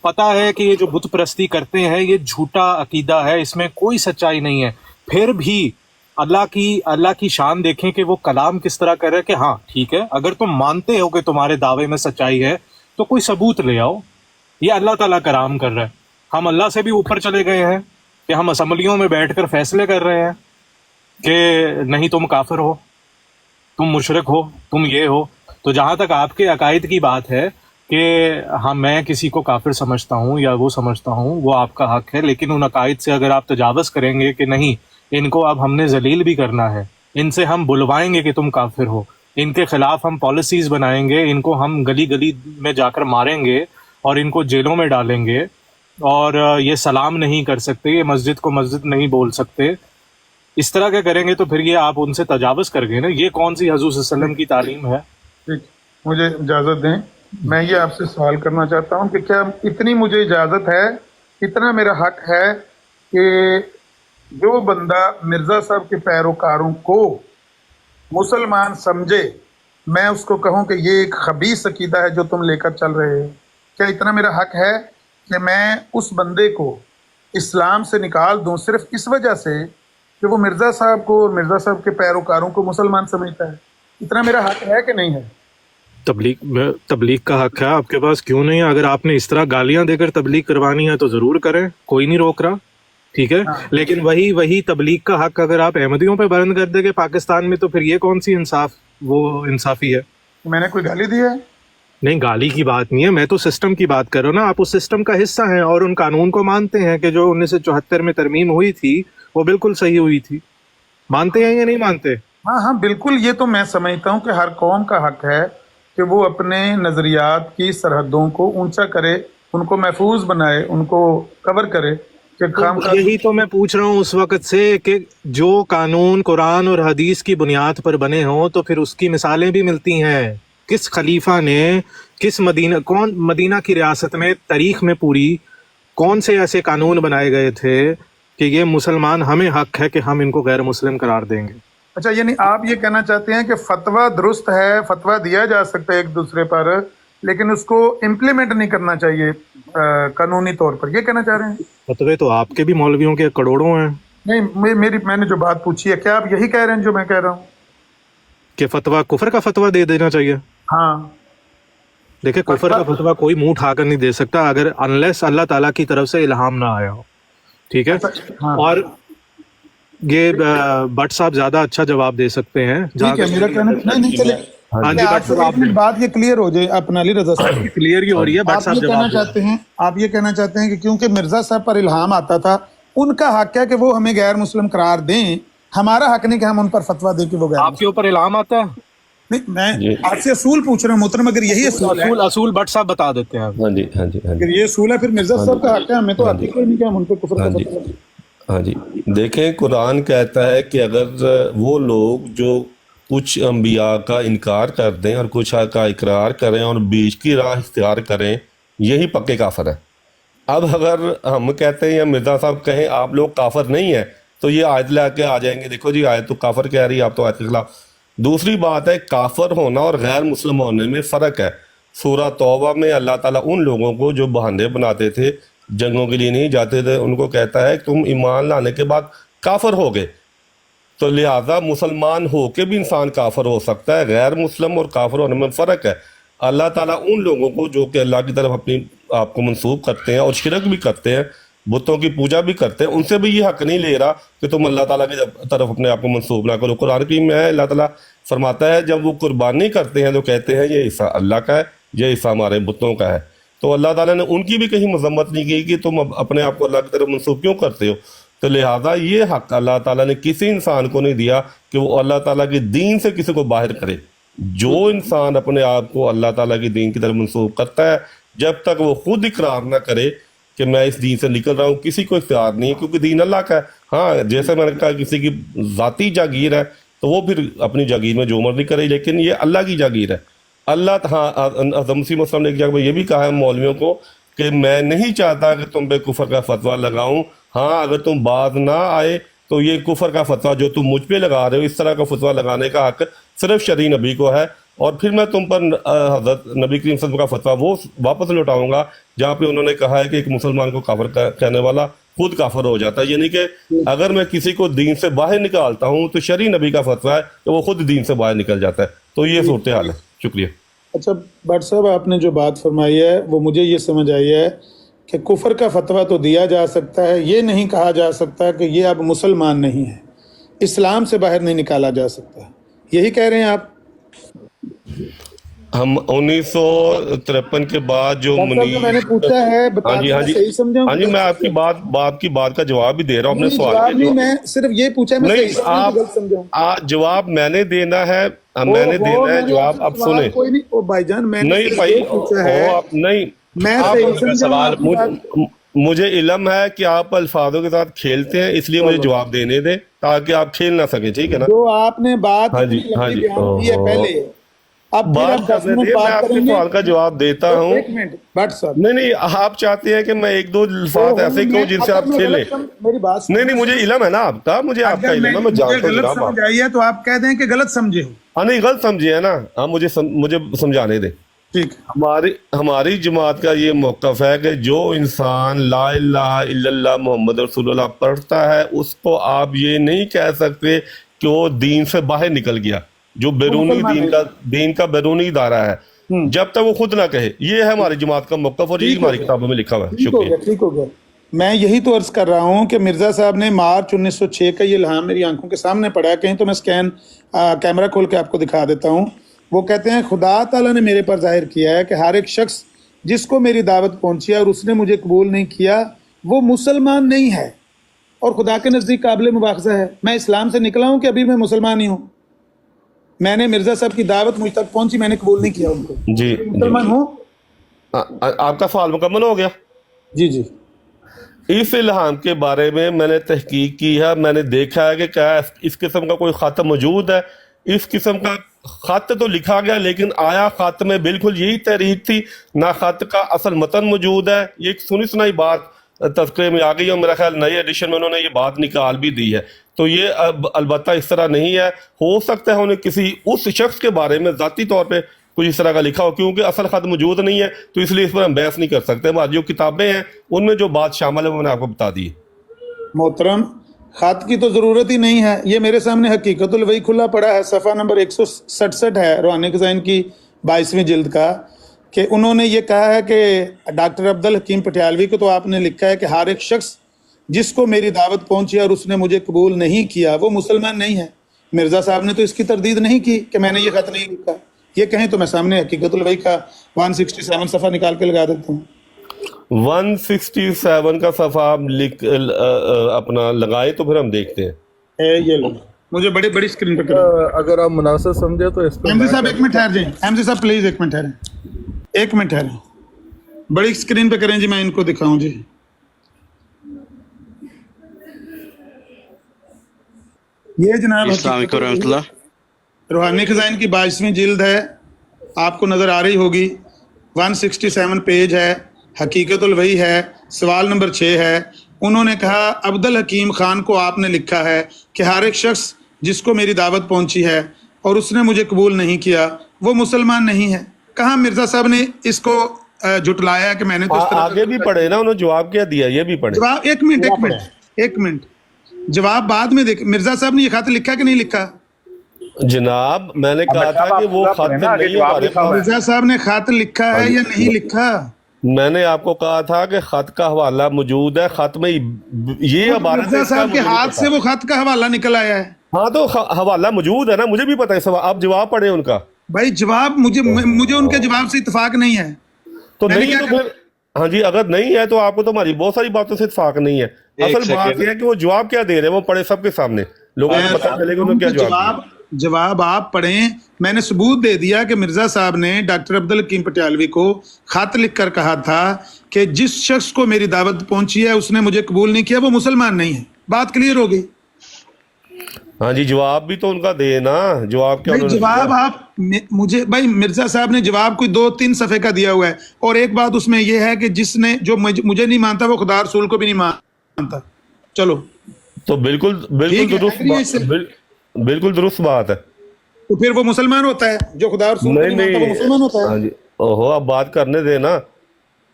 پتہ ہے کہ یہ جو بت پرستی کرتے ہیں یہ جھوٹا عقیدہ ہے، اس میں کوئی سچائی نہیں ہے، پھر بھی اللہ کی شان دیکھیں کہ وہ کلام کس طرح کر رہے ہیں کہ ہاں ٹھیک ہے، اگر تم مانتے ہو کہ تمہارے دعوے میں سچائی ہے تو کوئی ثبوت لے آؤ۔ یہ اللہ تعالیٰ کلام کر رہا ہے۔ ہم اللہ سے بھی اوپر چلے گئے ہیں کہ ہم اسمبلیوں میں بیٹھ کر فیصلے کر رہے ہیں کہ نہیں تم کافر ہو، تم مشرک ہو، تم یہ ہو۔ تو جہاں تک آپ کے عقائد کی بات ہے کہ ہاں میں کسی کو کافر سمجھتا ہوں یا وہ سمجھتا ہوں، وہ آپ کا حق ہے، لیکن ان عقائد سے اگر آپ تجاوز کریں گے کہ نہیں ان کو اب ہم نے ذلیل بھی کرنا ہے، ان سے ہم بلوائیں گے کہ تم کافر ہو، ان کے خلاف ہم پالیسیز بنائیں گے، ان کو ہم گلی گلی میں جا کر ماریں گے اور ان کو جیلوں میں ڈالیں گے، اور یہ سلام نہیں کر سکتے، یہ مسجد کو مسجد نہیں بول سکتے، اس طرح کے کریں گے تو پھر یہ آپ ان سے تجاوز کر گئے نا۔ یہ کون سی حضور صلی اللہ علیہ وسلم کی تعلیم ہے؟ ٹھیک، مجھے اجازت دیں، میں یہ آپ سے سوال کرنا چاہتا ہوں کہ کیا اتنی مجھے اجازت ہے، اتنا میرا حق ہے کہ جو بندہ مرزا صاحب کے پیروکاروں کو مسلمان سمجھے میں اس کو کہوں کہ یہ ایک خبیث عقیدہ ہے جو تم لے کر چل رہے ہو؟ کیا اتنا میرا حق ہے کہ میں اس بندے کو اسلام سے نکال دوں صرف اس وجہ سے کہ وہ مرزا صاحب کو اور مرزا صاحب کے پیروکاروں کو مسلمان سمجھتا ہے؟ اتنا میرا حق ہے کہ نہیں ہے؟ تبلیغ کا حق ہے آپ کے پاس، کیوں نہیں؟ اگر آپ نے اس طرح گالیاں دے کر تبلیغ کروانی ہے تو ضرور کریں، کوئی نہیں روک رہا، ٹھیک ہے، لیکن وہی تبلیغ کا حق اگر آپ احمدیوں پہ بلند کر دیں گے پاکستان میں تو پھر یہ کون سی انصافی ہے؟ میں نے کوئی گالی دی ہے؟ نہیں، گالی کی بات نہیں ہے، میں تو سسٹم کی بات کر رہا ہوں نا۔ آپ اس سسٹم کا حصہ ہیں اور ان قانون کو مانتے ہیں کہ جو 1974 میں ترمیم ہوئی تھی وہ بالکل صحیح ہوئی تھی، مانتے ہیں یا نہیں مانتے؟ ہاں بالکل، یہ تو میں سمجھتا ہوں کہ ہر قوم کا حق ہے کہ وہ اپنے نظریات کی سرحدوں کو اونچا کرے، ان کو محفوظ بنائے، ان کو کور کرے۔ یہی تو میں پوچھ رہا ہوں اس وقت سے کہ جو قانون قرآن اور حدیث کی بنیاد پر بنے ہوں تو پھر اس کی مثالیں بھی ملتی ہیں۔ کس خلیفہ نے مدینہ کی ریاست میں تاریخ میں پوری کون سے ایسے قانون بنائے گئے تھے کہ یہ مسلمان ہمیں حق ہے کہ ہم ان کو غیر مسلم قرار دیں گے؟ اچھا، یعنی آپ یہ کہنا چاہتے ہیں کہ فتویٰ درست ہے، فتویٰ دیا جا سکتا ہے ایک دوسرے پر، لیکن اس کو امپلیمنٹ نہیں کرنا چاہیے قانونی طور پر، یہ کہنا چاہ رہے ہیں؟ فتوے تو آپ کے بھی مولویوں کے کروڑوں ہیں۔ نہیں، میں نے جو بات پوچھی ہے کیا آپ یہی کہہ رہے ہیں جو میں کہہ رہا ہوں کہ فتویٰ کفر کا فتویٰ دے دینا چاہیے؟ ہاں دیکھیں، کفر کا فتویٰ کوئی منہ اٹھا کر نہیں دے سکتا اگر انلیس اللہ تعالیٰ کی طرف سے الہام نہ آیا ہو، ٹھیک ہے؟ اور یہ بٹ صاحب زیادہ اچھا جواب دے سکتے ہیں۔ ٹھیک ہے، میرا کہنا نہیں چلے بات یہ کلیئر ہو جائے، اپنا علی رضا صاحب کلیئر ہی ہو رہی ہے۔ آپ یہ کہنا چاہتے ہیں کہ کیونکہ مرزا صاحب پر الہام آتا تھا ان کا حق ہے کہ وہ ہمیں غیر مسلم قرار دیں، ہمارا حق نہیں کہ ہم ان پر فتویٰ دیں کہ وہ غیر۔ آپ کے اوپر الہام آتا ہے؟ نہیں، میں آپ سے اصول پوچھ رہا ہوں محترم، اگر یہی اصول بٹ صاحب بتا دیتے ہیں۔ ہاں جی ہاں جی ہاں جی، اگر یہ اصول ہے پھر مرزا صاحب کا حق ہے، ہمیں تو حق ہی کوئی نہیں کہ ہم ان کو کفر کا فتویٰ دیں۔ ہاں جی، دیکھیں قرآن کہتا ہے کہ اگر وہ لوگ جو کچھ انبیاء کا انکار کر دیں اور کچھ کا اقرار کریں اور بیچ کی راہ اختیار کریں، یہی پکے کافر ہے۔ اب اگر ہم کہتے ہیں یا مرزا صاحب کہیں آپ لوگ کافر نہیں ہیں تو یہ آیت لے کے آ جائیں گے، دیکھو جی آیت تو کافر کہہ رہی ہے، آپ تو آیت کے خلاف۔ دوسری بات ہے، کافر ہونا اور غیر مسلم ہونے میں فرق ہے۔ سورہ توبہ میں اللہ تعالیٰ ان لوگوں کو جو بہانے بناتے تھے، جنگوں کے لیے نہیں جاتے تھے، ان کو کہتا ہے تم ایمان لانے کے بعد کافر ہو گئے، تو لہٰذا مسلمان ہو کے بھی انسان کافر ہو سکتا ہے۔ غیر مسلم اور کافر ہونے میں فرق ہے۔ اللہ تعالیٰ ان لوگوں کو جو کہ اللہ کی طرف اپنی آپ کو منسوب کرتے ہیں اور شرک بھی کرتے ہیں، بتوں کی پوجا بھی کرتے ہیں، ان سے بھی یہ حق نہیں لے رہا کہ تم اللہ تعالیٰ کی طرف اپنے آپ کو منسوب نہ کرو۔ قرآن کریم میں اللہ تعالیٰ فرماتا ہے جب وہ قربانی کرتے ہیں تو کہتے ہیں یہ حصہ اللہ کا ہے، یہ حصہ ہمارے بتوں کا ہے۔ تو اللہ تعالیٰ نے ان کی بھی کہیں مذمت نہیں کی کہ تم اپنے آپ کو اللہ کی طرف منسوب کیوں کرتے ہو۔ تو لہٰذا یہ حق اللہ تعالیٰ نے کسی انسان کو نہیں دیا کہ وہ اللہ تعالیٰ کے دین سے کسی کو باہر کرے۔ جو انسان اپنے آپ کو اللہ تعالیٰ کی دین کی طرف منسوب کرتا ہے، جب تک وہ خود اقرار نہ کرے کہ میں اس دین سے نکل رہا ہوں، کسی کو اختیار نہیں ہے، کیونکہ دین اللہ کا ہے۔ ہاں، جیسے میں نے کہا کسی کی ذاتی جاگیر ہے تو وہ پھر اپنی جاگیر میں جو مرضی کرے، لیکن یہ اللہ کی جاگیر ہے۔ اللہ، ہاں، حضرت مسیح موعود نے ایک جگہ میں یہ بھی کہا ہے مولویوں کو کہ میں نہیں چاہتا کہ تم پہ کفر کا فتویٰ لگاؤں، ہاں اگر تم باز نہ آئے تو یہ کفر کا فتویٰ جو تم مجھ پہ لگا رہے ہو، اس طرح کا فتویٰ لگانے کا حق صرف شرعی نبی کو ہے، اور پھر میں تم پر حضرت نبی کریم صلی اللہ علیہ وسلم کا فتویٰ وہ واپس لوٹاؤں گا جہاں پہ انہوں نے کہا ہے کہ ایک مسلمان کو کافر کہنے والا خود کافر ہو جاتا ہے. یعنی کہ اگر میں کسی کو دین سے باہر نکالتا ہوں تو شرعی نبی کا فتویٰ ہے کہ وہ خود دین سے باہر نکل جاتا ہے. تو یہ صورتحال ہے. شکریہ. اچھا بٹ صاحب آپ نے جو بات فرمائی ہے وہ مجھے یہ سمجھ آئی ہے کہ کفر کا فتویٰ تو دیا جا سکتا ہے، یہ نہیں کہا جا سکتا کہ یہ اب مسلمان نہیں ہے، اسلام سے باہر نہیں نکالا جا سکتا. یہی کہہ رہے ہیں آپ؟ ہم 1953 کے بعد جو میں نے پوچھا ہے، بتا ہاں جی صحیح سمجھا ہاں جی میں آپ کی بات کا جواب بھی دے رہا ہوں اپنے سوال جواب کے. نہیں، میں صرف یہ پوچھا میں صحیح نہیں سمجھا کہ غلط سمجھا. جواب میں نے دینا ہے جواب آپ سنیں. کوئی نہیں او بھائی جان، میں نے نہیں بھائی پوچھا ہے، نہیں میں صحیح سمجھا. مجھے علم ہے کہ آپ الفاظوں کے ساتھ کھیلتے ہیں، اس لیے مجھے جواب دینے دیں تاکہ آپ کھیل نہ سکیں. ٹھیک ہے نا؟ جو آپ نے بات ہاں جی بیان کی ہے پہلے، اب بات کرنے دیں، میں آپ کے سوال کا جواب دیتا ہوں. ایک منٹ بٹ صاحب، نہیں آپ چاہتے ہیں کہ میں ایک دو الفاظ ایسے کہوں جن سے آپ کھیلیں. میری بات نہیں مجھے علم ہے نا آپ کا، مجھے آپ کا علم ہے، میں جانتا ہوں غلط جناب. سمجھ آئی ہے تو آپ کہہ دیں کہ غلط سمجھے ہو. ہاں نہیں غلط سمجھے ہے نا، ہاں مجھے سمجھانے دیں. ٹھیک. ہماری جماعت کا یہ موقف ہے کہ جو انسان لا الہ الا اللہ محمد رسول اللہ پڑھتا ہے اس کو آپ یہ نہیں کہہ سکتے کہ وہ دین سے باہر نکل گیا، جو بیرونی دین کا بیرونی ادارہ ہے، جب تک وہ خود نہ کہے. یہ ہے ہماری جماعت کا موقف اور یہ ہماری کتابوں میں لکھا ہوا ہے. شکریہ. ٹھیک ہو گیا. میں یہی تو عرض کر رہا ہوں کہ مرزا صاحب نے مارچ 1906 کا یہ الہام میری آنکھوں کے سامنے پڑا ہے. کہیں تو میں کیمرہ کھول کے آپ کو دکھا دیتا ہوں. وہ کہتے ہیں خدا تعالیٰ نے میرے پر ظاہر کیا ہے کہ ہر ایک شخص جس کو میری دعوت پہنچی ہے اور اس نے مجھے قبول نہیں کیا وہ مسلمان نہیں ہے اور خدا کے نزدیک قابل مواخذہ ہے. میں اسلام سے نکلا ہوں کہ ابھی میں مسلمان ہی ہوں. میں نے مرزا صاحب کی دعوت مجھ تک پہنچی، میں نے قبول نہیں کیا ان کو. جی مسلمان ہوں. آپ کا سوال مکمل ہو گیا. جی اس الہام کے بارے میں نے تحقیق کی ہے، میں نے دیکھا ہے کہ کیا اس قسم کا کوئی خط موجود ہے. اس قسم کا خط تو لکھا گیا لیکن آیا خط میں بالکل یہی تحریک تھی، نہ خط کا اصل متن موجود ہے. یہ ایک سنی سنائی بات تذکرے میں آ گئی ہے، میرا خیال نئے ایڈیشن میں انہوں نے یہ بات نکال بھی دی ہے. تو یہ البتہ اس طرح نہیں ہے. ہو سکتا ہے انہیں کسی اس شخص کے بارے میں ذاتی طور پہ کچھ اس طرح کا لکھا ہو، کیونکہ اصل خط موجود نہیں ہے تو اس لیے اس پر ہم بحث نہیں کر سکتے. ہماری جو کتابیں ہیں ان میں جو بات شامل ہے وہ میں نے آپ کو بتا دی. محترم، خط کی تو ضرورت ہی نہیں ہے. یہ میرے سامنے حقیقت الوحی کھلا پڑا ہے، صفحہ نمبر 167 ہے روحانی خزائن کی 22ویں جلد کا، کہ انہوں نے یہ کہا ہے کہ ڈاکٹر عبدالحکیم پٹیالوی کو تو آپ نے لکھا ہے کہ ہر ایک شخص جس کو میری دعوت پہنچی اور اس نے مجھے قبول نہیں کیا وہ مسلمان نہیں ہے. مرزا صاحب نے تو اس کی تردید نہیں کی کہ میں نے یہ خط نہیں لکھا. یہ کہیں تو میں سامنے حقیقت الوحی کا 167 صفحہ نکال کے لگا دیتا ہوں. 167 کا صفحہ آپ اپنا لگائے تو پھر ہم دیکھتے ہیں. یہ لو مجھے بڑی اسکرین پہ کریں. اگر آپ مناسب سمجھے تو اس پہ احمدی صاحب ایک منٹ ٹھہر جائیں. احمدی صاحب پلیز ایک منٹ ٹھہریں. بڑی اسکرین پہ کریں جی، میں ان کو دکھاؤں. جی یہ جناب السلام علیکم ورحمۃ اللہ. روحانی خزائن کی 22ویں جلد ہے، آپ کو نظر آ رہی ہوگی. 167 پیج ہے، حقیقت الوحی ہے، سوال نمبر 6 ہے. انہوں نے کہا عبدالحکیم خان کو آپ نے لکھا ہے کہ ہر ایک شخص جس کو میری دعوت پہنچی ہے اور اس نے مجھے قبول نہیں کیا وہ مسلمان نہیں ہے. کہاں مرزا صاحب نے اس کو جھٹلایا کہ میں نے تو اس طرح آگے بھی پڑھے نا، انہوں نے جواب کیا دیا، یہ بھی پڑھے. جواب ایک منٹ جواب بعد میں دیکھ. مرزا صاحب نے یہ خط لکھا کہ نہیں لکھا؟ جناب میں نے کہا تھا کہ وہ خط نہیں ہے ہمارے پاس. مرزا صاحب نے خط لکھا ہے یا نہیں لکھا؟ میں نے آپ کو کہا تھا کہ خط کا حوالہ موجود ہے. خط میں یہ عبارت مرزا صاحب کے ہاتھ سے وہ خط کا حوالہ نکل آیا ہے. ہاں تو حوالہ موجود ہے نا، مجھے بھی پتہ ہے. آپ جواب پڑھیں ان کا. بھائی جواب مجھے ان کے جواب سے اتفاق نہیں ہے. تو نہیں تو پھر ہاں جی اگر نہیں ہے تو آپ کو تو ہماری بہت ساری باتوں سے اتفاق نہیں ہے. اصل بات یہ ہے کہ وہ جواب کیا دے رہے ہیں، وہ پڑھے سب کے سامنے، لوگوں کو پتہ چلے گا انہوں نے کیا جواب. جواب آپ پڑھیں. میں نے ثبوت دے دیا کہ مرزا صاحب نے ڈاکٹر عبدالحکیم پٹیالوی کو خط لکھ کر کہا تھا کہ جس شخص کو میری دعوت پہنچی ہے اس نے مجھے قبول نہیں کیا وہ مسلمان نہیں ہے. بات کلیئر ہو گئی. ہاں جی جواب بھی تو ان کا دے نا. جواب کیا جواب آپ مجھے بھائی مرزا صاحب نے جواب کوئی 2-3 صفحے کا دیا ہوا ہے اور ایک بات اس میں یہ ہے کہ جس نے جو مجھے نہیں مانتا وہ خدا رسول کو بھی نہیں مانتا. چلو تو بالکل درست بات ہے. تو پھر وہ مسلمان ہوتا ہے جو خدا اور رسول کو نہیں نہیں مانتا، وہ نہیں مسلمان ہوتا ہاں ہے. جی اوہو اب بات کرنے دینا.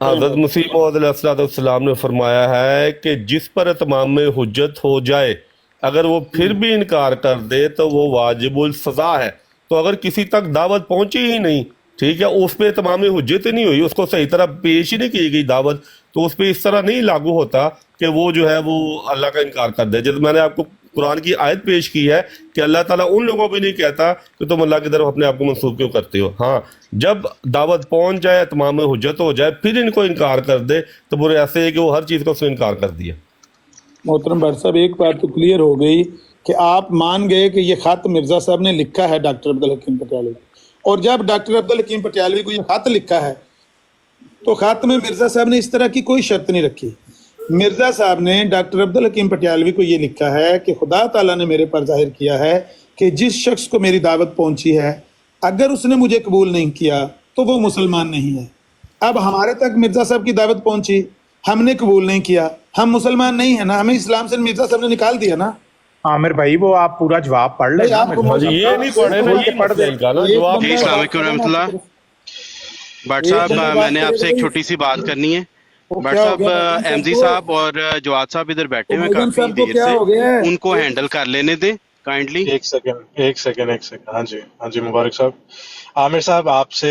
حضرت مسیح موعود علیہ السلام نے فرمایا ہے کہ جس پر اتمام حجت ہو جائے اگر وہ پھر بھی انکار کر دے تو وہ واجب السزا ہے. تو اگر کسی تک دعوت پہنچی ہی نہیں، ٹھیک ہے، اس پہ اتمام حجت ہی نہیں ہوئی، اس کو صحیح طرح پیش ہی نہیں کی گئی دعوت، تو اس پہ اس طرح نہیں لاگو ہوتا کہ وہ جو ہے وہ اللہ کا انکار کر دے. جب میں نے آپ کو قرآن کی آیت پیش کی ہے کہ اللہ تعالیٰ ان لوگوں پہ نہیں کہتا کہ تم اللہ کی طرف اپنے آپ کو منسوب کیوں کرتے ہو. ہاں جب دعوت پہنچ جائے، تمام حجت ہو جائے، پھر ان کو انکار کر دے تو وہ ایسے ہے کہ وہ ہر چیز کو اس نے انکار کر دیا. محترم بھٹ صاحب ایک بات تو کلیئر ہو گئی کہ آپ مان گئے کہ یہ خط مرزا صاحب نے لکھا ہے ڈاکٹر عبدالحکیم پٹیالوی، اور جب ڈاکٹر عبدالحکیم پٹیالوی کو یہ خط لکھا ہے تو خط میں مرزا صاحب نے اس طرح کی کوئی شرط نہیں رکھی. مرزا صاحب نے ڈاکٹر عبدالحکیم پٹیالوی کو یہ لکھا ہے کہ خدا تعالیٰ نے میرے پر ظاہر کیا ہے کہ جس شخص کو میری دعوت پہنچی ہے اگر اس نے مجھے قبول نہیں کیا تو وہ مسلمان نہیں ہے. اب ہمارے تک مرزا صاحب کی دعوت پہنچی، ہم نے قبول نہیں کیا، ہم مسلمان نہیں ہیں نا، ہمیں اسلام سے مرزا صاحب نے نکال دیا نا. عامر بھائی وہ آپ پورا جواب پڑھ لیں. آپ کو ہاں جی یہ نہیں پڑھے نا، یہ پڑھ دیں کا نا جواب. جی السلام علیکم رحمۃ اللہ. بٹ صاحب میں نے آپ سے ایک چھوٹی سی بات کرنی ہے. بٹ صاحب احمدی صاحب اور جواد صاحب ادھر بیٹھے ہوئے کافی دیر سے، ان کو ہینڈل کر لینے دیں کائنڈلی. ایک سیکنڈ. ہاں جی مبارک صاحب. عامر صاحب آپ سے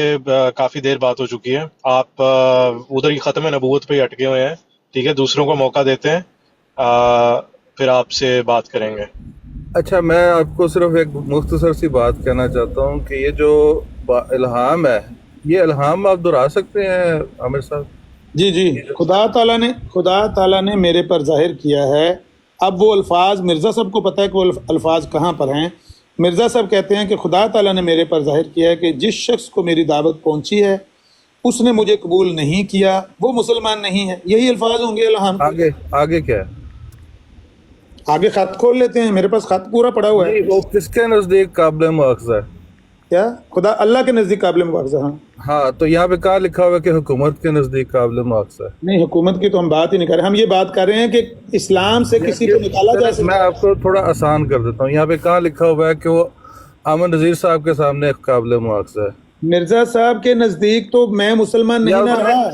کافی دیر بات ہو چکی ہے، آپ ادھر ہی ختم نبوت پہ ہی اٹکے ہوئے ہیں، ٹھیک ہے، دوسروں کو موقع دیتے ہیں، پھر آپ سے بات کریں گے. اچھا میں آپ کو صرف ایک مختصر سی بات کہنا چاہتا ہوں کہ یہ جو الہام ہے، یہ الہام آپ دہرا سکتے ہیں عامر صاحب؟ جی خدا تعالیٰ نے میرے پر ظاہر کیا ہے. اب وہ الفاظ مرزا صاحب کو پتہ ہے کہ وہ الفاظ کہاں پر ہیں. مرزا صاحب کہتے ہیں کہ خدا تعالیٰ نے میرے پر ظاہر کیا ہے کہ جس شخص کو میری دعوت پہنچی ہے اس نے مجھے قبول نہیں کیا، وہ مسلمان نہیں ہے. یہی الفاظ ہوں گے الہام. آگے کیا ہے؟ آگے خط کھول لیتے ہیں، میرے پاس خط پورا پڑا ہوا ہے. وہ کس کے نزدیک قابل مواخذہ ہے؟ کیا خدا اللہ کے نزدیک قابل مواخذہ؟ ہاں تو یہاں پہ کہاں لکھا ہوا ہے کہ حکومت کے نزدیک قابل مواخذہ ہے؟ نہیں، حکومت کی تو ہم بات ہی نہیں کر رہے، ہم یہ بات کر رہے ہیں کہ اسلام سے کسی کو نکالا جا سکتا. میں آپ کو تھوڑا آسان کر دیتا ہوں، یہاں پہ کہاں لکھا ہوا ہے کہ وہ احمد نذیر صاحب کے سامنے قابل مواخذہ ہے؟ مرزا صاحب کے نزدیک تو میں مسلمان نہیں نہ رہا.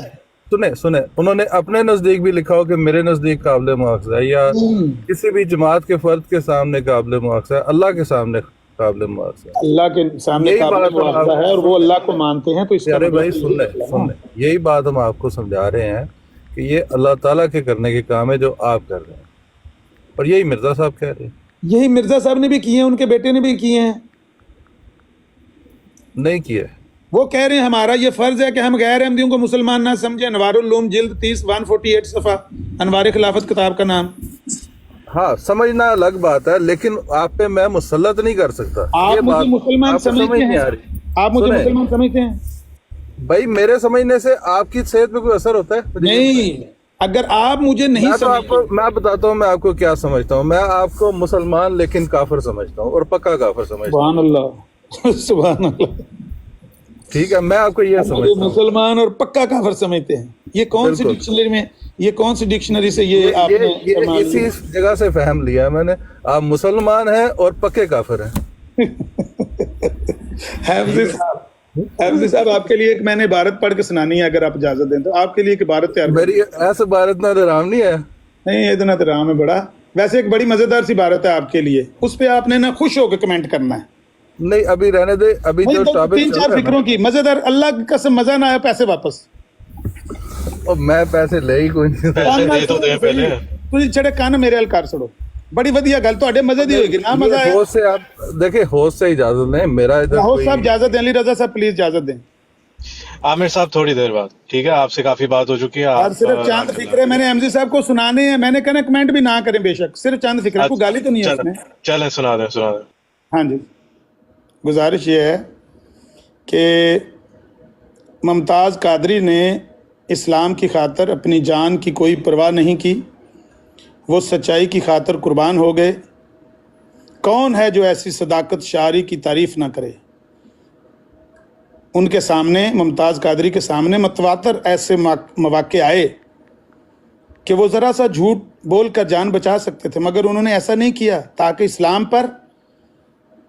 سنیں انہوں نے اپنے نزدیک بھی لکھا ہو کہ میرے نزدیک قابل مواخذہ ہے، یا کسی بھی جماعت کے فرد کے سامنے قابل مواخذہ ہے، اللہ کے سامنے قابل مواخذہ ہے. اللہ کے سامنے قابل مواخذہ ہے اور وہ اللہ کو مانتے ہیں. تو اس پیارے بھائی سن لیں، یہی بات ہم آپ کو سمجھا رہے ہیں کہ یہ اللہ تعالیٰ کے کرنے کے کام ہے جو آپ کر رہے ہیں، اور یہی مرزا صاحب کہہ رہے ہیں. یہی مرزا صاحب نے بھی کیے ہیں، ان کے بیٹے نے بھی کیے ہیں. نہیں کیے. وہ کہہ رہے ہیں ہمارا یہ فرض ہے کہ ہم غیر احمدیوں کو مسلمان نہ سمجھیں. انوار العلوم جلد 30 148 صفحہ، انوار خلافت کتاب کا نام. ہاں سمجھنا الگ بات ہے، لیکن آپ پہ میں مسلط نہیں کر سکتا. آپ مجھے مسلمان سمجھتے ہیں؟ آپ مجھے مسلمان سمجھتے ہیں؟ بھائی میرے سمجھنے سے آپ کی صحت پہ کوئی اثر ہوتا ہے؟ نہیں. اگر آپ مجھے نہیں سمجھتے، میں بتاتا ہوں میں آپ کو کیا سمجھتا ہوں. میں آپ کو مسلمان لیکن کافر سمجھتا ہوں، اور پکا کافر سمجھتا ہوں. سبحان اللہ سبحان اللہ. ٹھیک ہے، میں آپ کو یہ سمجھتا ہوں مسلمان اور پکا کافر سمجھتے ہیں. یہ کون سی ڈکشنری میں، یہ کون سی ڈکشنری سے یہ آپ نے اسی جگہ سے فہم لیا میں نے؟ آپ مسلمان ہیں اور پکے کافر ہیں. حافظ صاحب آپ کے لیے ایک میں نے عبارت پڑھ کے سنانی ہے، اگر آپ اجازت دیں تو. آپ کے لیے ایک عبارت تیار. میری ایسے عبارت نہ رام نہیں ہے. نہیں اتنا تو رام ہے بڑا. ویسے ایک بڑی مزیدار سی عبارت ہے آپ کے لیے، اس پہ آپ نے نا خوش ہو کے کمنٹ کرنا ہے. نہیں ابھی رہنے دے، ابھی جو ٹاپک 3-4 فکروں کی مزیدار. اللہ کی قسم مزہ نہ آیا پیسے واپس. اور میں پیسے لے ہی کوئی نہیں. تجھے چڑے کان میرے الکار سڑو. بڑی ودیا گل تو مزے دی ہوئے گی نا. مزہ آیا ہوسٹ سے آپ دیکھیں، ہوسٹ سے اجازت لیں. میرا ادھر ہوسٹ صاحب اجازت دیں، علی رضا صاحب پلیز اجازت دیں. عامر صاحب تھوڑی دیر بعد، ٹھیک ہے، آپ سے کافی بات ہو چکی ہے. اور صرف چاند فکرے میں نے احمدی صاحب کو سنانے ہیں. میں نے کہنا کمنٹ بھی نہ کریں بے شک، صرف چاند فکرے، کوئی گالی تو نہیں ہے اس میں. چلیں سنا دیں. ہاں جی. گزارش یہ ہے کہ ممتاز قادری نے اسلام کی خاطر اپنی جان کی کوئی پرواہ نہیں کی. وہ سچائی کی خاطر قربان ہو گئے. کون ہے جو ایسی صداقت شاعری کی تعریف نہ کرے؟ ان کے سامنے، ممتاز قادری کے سامنے متواتر ایسے مواقع آئے کہ وہ ذرا سا جھوٹ بول کر جان بچا سکتے تھے، مگر انہوں نے ایسا نہیں کیا تاکہ اسلام پر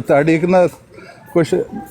ਤੁਹਾਡੀ ਇੱਕ ਨਾ ਕੁਛ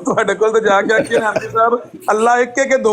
ਤੁਹਾਡੇ ਕੋਲ ਤਾਂ ਜਾ ਕੇ ਆਖੀ ਨਾਮੀ ਸਾਹਿਬ ਅੱਲਾ ਇੱਕ ਕੇ ਦੋ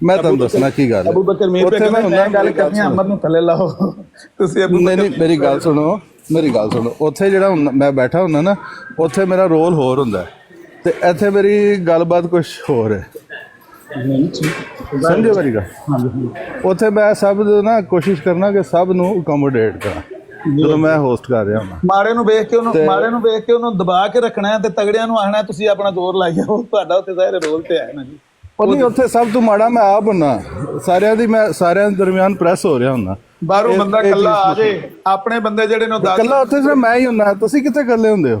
ਮੈਂ ਤੁਹਾਨੂੰ ਦੱਸਣਾ ਕੀ ਗੱਲ ਹੈ। ਅਬੂ ਬਕਰ ਮੀਰ ਉੱਥੇ ਮੈਂ ਹੁੰਦਾ ਗੱਲ ਕਰਨੀ ਹੈ, ਅਮਰ ਨੂੰ ਥੱਲੇ ਲਾਓ ਤੁਸੀਂ ਅਬੂ ਨਹੀਂ ਨਹੀਂ ਮੇਰੀ ਗੱਲ ਸੁਣੋ ਉੱਥੇ ਜਿਹੜਾ ਮੈਂ ਬੈਠਾ ਹੁੰਦਾ ਨਾ ਉੱਥੇ ਮੇਰਾ ਰੋਲ ਹੋਰ ਹੁੰਦਾ ਤੇ ਇੱਥੇ ਮੇਰੀ ਗੱਲਬਾਤ ਕੁਝ ਹੋਰ ਹੈ, ਸਮਝੋ ਮੇਰੀ ਗੱਲ। ਉੱਥੇ ਮੈਂ ਸਭ ਨੂੰ ਨਾ ਕੋਸ਼ਿਸ਼ ਕਰਨਾ ਕਿ ਸਭ ਨੂੰ ਅਕੋਮੋਡੇਟ ਕਰਾਂ ਜਦੋਂ ਮੈਂ ਹੋਸਟ ਕਰ ਰਿਹਾ ਹਾਂ। ਮਾੜੇ ਨੂੰ ਵੇਖ ਕੇ ਉਹਨੂੰ ਦਬਾ ਕੇ ਰੱਖਣਾ ਹੈ ਤੇ ਤਗੜਿਆਂ ਨੂੰ ਆਖਣਾ ਤੁਸੀਂ ਆਪਣਾ ਜ਼ੋਰ ਲਾਈਏ, ਉਹ ਤੁਹਾਡਾ ਉੱਥੇ ਜ਼ਾਹਿਰ ਰੋਲ ਤੇ ਹੈ ਨਾ ਜੀ। ਉਹ ਨਹੀਂ ਉੱਥੇ ਸਭ ਤੋਂ ਮਾੜਾ ਮੈਂ ਆਪ ਹੁੰਨਾ, ਸਾਰਿਆਂ ਦੇ ਦਰਮਿਆਨ ਪ੍ਰੈਸ ਹੋ ਰਿਹਾ ਹੁੰਦਾ। ਬਾਹਰੋਂ ਬੰਦਾ ਕੱਲਾ ਆ ਜੇ, ਆਪਣੇ ਬੰਦੇ ਜਿਹੜੇ ਨੇ ਕੱਲਾ ਉੱਥੇ ਸਿਰਫ ਮੈਂ ਹੀ ਹੁੰਨਾ, ਤੁਸੀਂ ਕਿੱਥੇ ਇਕੱਲੇ ਹੁੰਦੇ ਹੋ?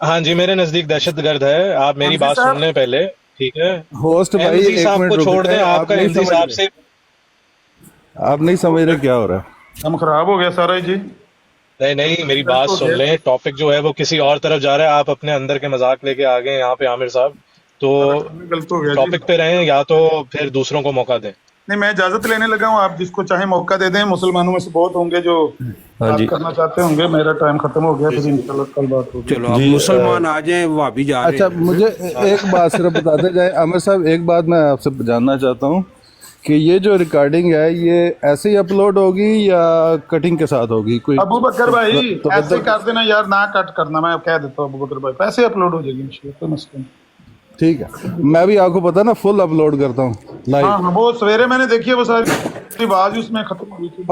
ہاں جی میرے نزدیک دہشت گرد ہے. آپ میری بات سن لیں پہلے, ٹھیک ہے. ہوسٹ بھائی ایم زی ایک صاحب منٹ کو چھوڑ دیں, آپ کا ایم زی صاحب سے آپ نہیں سمجھ رہے کیا ہو رہا ہے. ہم خراب ہو گیا سارا جی. نہیں میری بات سن لیں. ٹاپک جو ہے وہ کسی اور طرف جا رہا ہے, آپ اپنے اندر کے مذاق لے کے آ گئے یہاں پہ عامر صاحب. تو غلط ہو گیا جی. ٹاپک پہ رہیں یا تو پھر دوسروں کو موقع دیں. نہیں میں اجازت لینے لگا ہوں, آپ جس کو چاہیں موقع دے دیں. مسلمانوں میں سے بہت ہوں گے جو بات کرنا چاہتے ہوں گے. میرا ٹائم ختم ہو گیا, پھر انشاءاللہ کل بات ہوگی. چلو اب مسلمان آ جائیں, وہابی جا رہے ہیں. اچھا مجھے ایک بات صرف بتاتے جائیں عامر صاحب, ایک بات میں آپ سے جاننا چاہتا ہوں کہ یہ جو ریکارڈنگ ہے یہ ایسے ہی اپلوڈ ہوگی یا کٹنگ کے ساتھ ہوگی؟ کوئی ابو بکر بھائی ایسے کر دینا یار, نہ کٹ کرنا. میں کہہ دیتا ہوں ابو بکر بھائی ایسے اپلوڈ ہو جائے گی انشاءاللہ, کوئی مسئلہ نہیں. ٹھیک ہے, میں بھی آپ کو پتا نا فل اپلوڈ کرتا ہوں لائیو. ہاں وہ سویرے میں نے دیکھی ہے, وہ ساری آواز اس میں ختم ہوئی تھی.